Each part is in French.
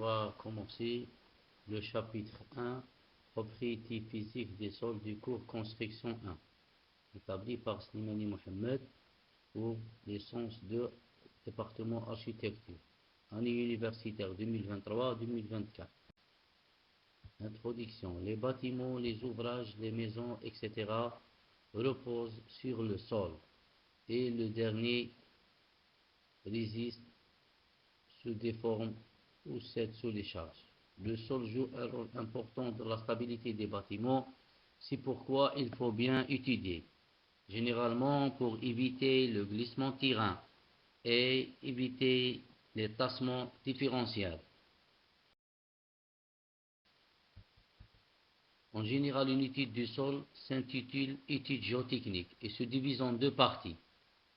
va commencer le chapitre 1, propriétés physiques des sols du cours Construction 1, établi par Slimani Mohamed pour licence de département architecture, année universitaire 2023-2024. Introduction. Les bâtiments, les ouvrages, les maisons, etc. reposent sur le sol et le dernier résiste, se déforme ou cède sous les charges. Le sol joue un rôle important dans la stabilité des bâtiments, c'est pourquoi il faut bien étudier, généralement pour éviter le glissement terrain et éviter les tassements différentiels. En général, une étude du sol s'intitule étude géotechnique et se divise en deux parties.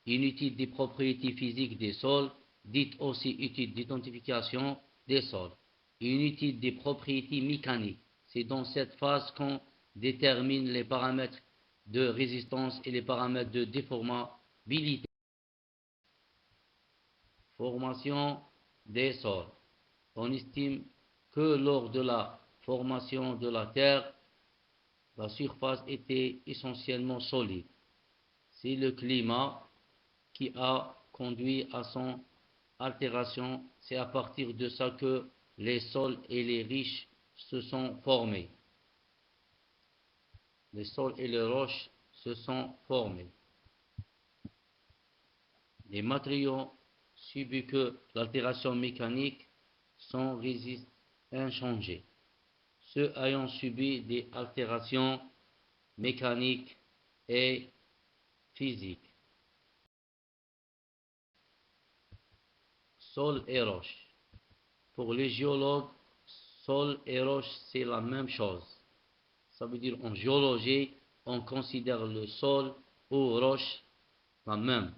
Une étude des propriétés physiques des sols, dite aussi étude d'identification des sols, et une étude des propriétés mécaniques. C'est dans cette phase qu'on détermine les paramètres de résistance et les paramètres de déformabilité. Formation des sols. On estime que lors de la formation de la Terre, la surface était essentiellement solide. C'est le climat qui a conduit à son altération. C'est à partir de ça que les sols et les roches se sont formés. Les sols et les roches se sont formés. Les matériaux subissent que l'altération mécanique sont résistent inchangés. Ceux ayant subi des altérations mécaniques et physiques. Sol et roche. Pour les géologues, sol et roche, c'est la même chose. Ça veut dire en géologie, on considère le sol ou roche la même.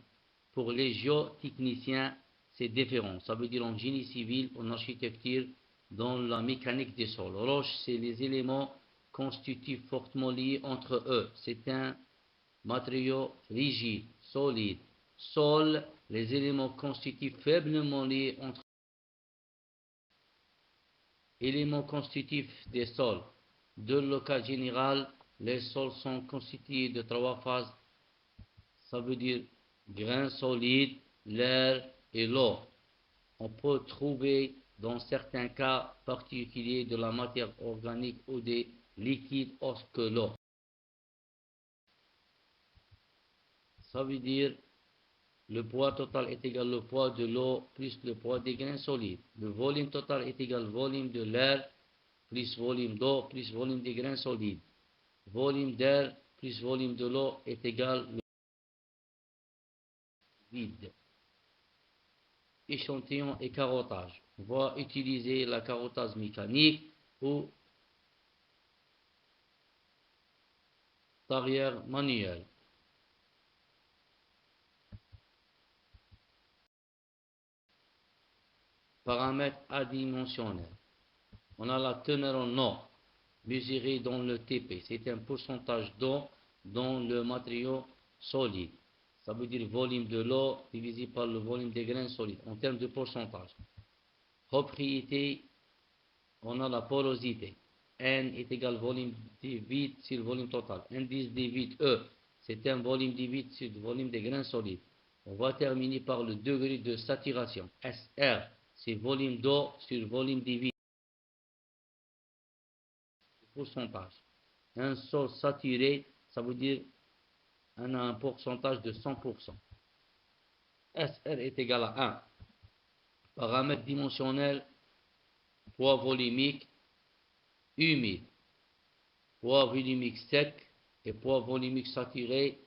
Pour les géotechniciens, c'est différent. Ça veut dire en génie civil, en architecture, dans la mécanique des sols. Roche, c'est les éléments constitutifs fortement liés entre eux. C'est un matériau rigide, solide. Sol, les éléments constitutifs faiblement liés entre eux. Éléments constitutifs des sols. De le cas général, les sols sont constitués de trois phases. Ça veut dire grain solide, l'air et l'eau. On peut trouver dans certains cas particuliers de la matière organique ou des liquides autres que l'eau. Ça veut dire le poids total est égal au poids de l'eau plus le poids des grains solides. Le volume total est égal au volume de l'air plus volume d'eau plus volume des grains solides. Volume d'air plus volume de l'eau est égal au vide. Échantillon et carottage. On va utiliser la carottage mécanique ou tarière manuelle. Paramètres adimensionnels. On a la teneur en eau, mesurée dans le TP. C'est un pourcentage d'eau dans le matériau solide. Ça veut dire volume de l'eau divisé par le volume des grains solides, en termes de pourcentage. Propriété, on a la porosité. N est égal au volume des vides sur le volume total. Indice des vides, E, c'est un volume des vides sur le volume des grains solides. On va terminer par le degré de saturation. SR, c'est volume d'eau sur volume des vides. Pourcentage. Un sol saturé, ça veut dire on a un pourcentage de 100%. SR est égal à 1. Paramètre dimensionnel, poids volumique, humide, poids volumique sec et poids volumique saturé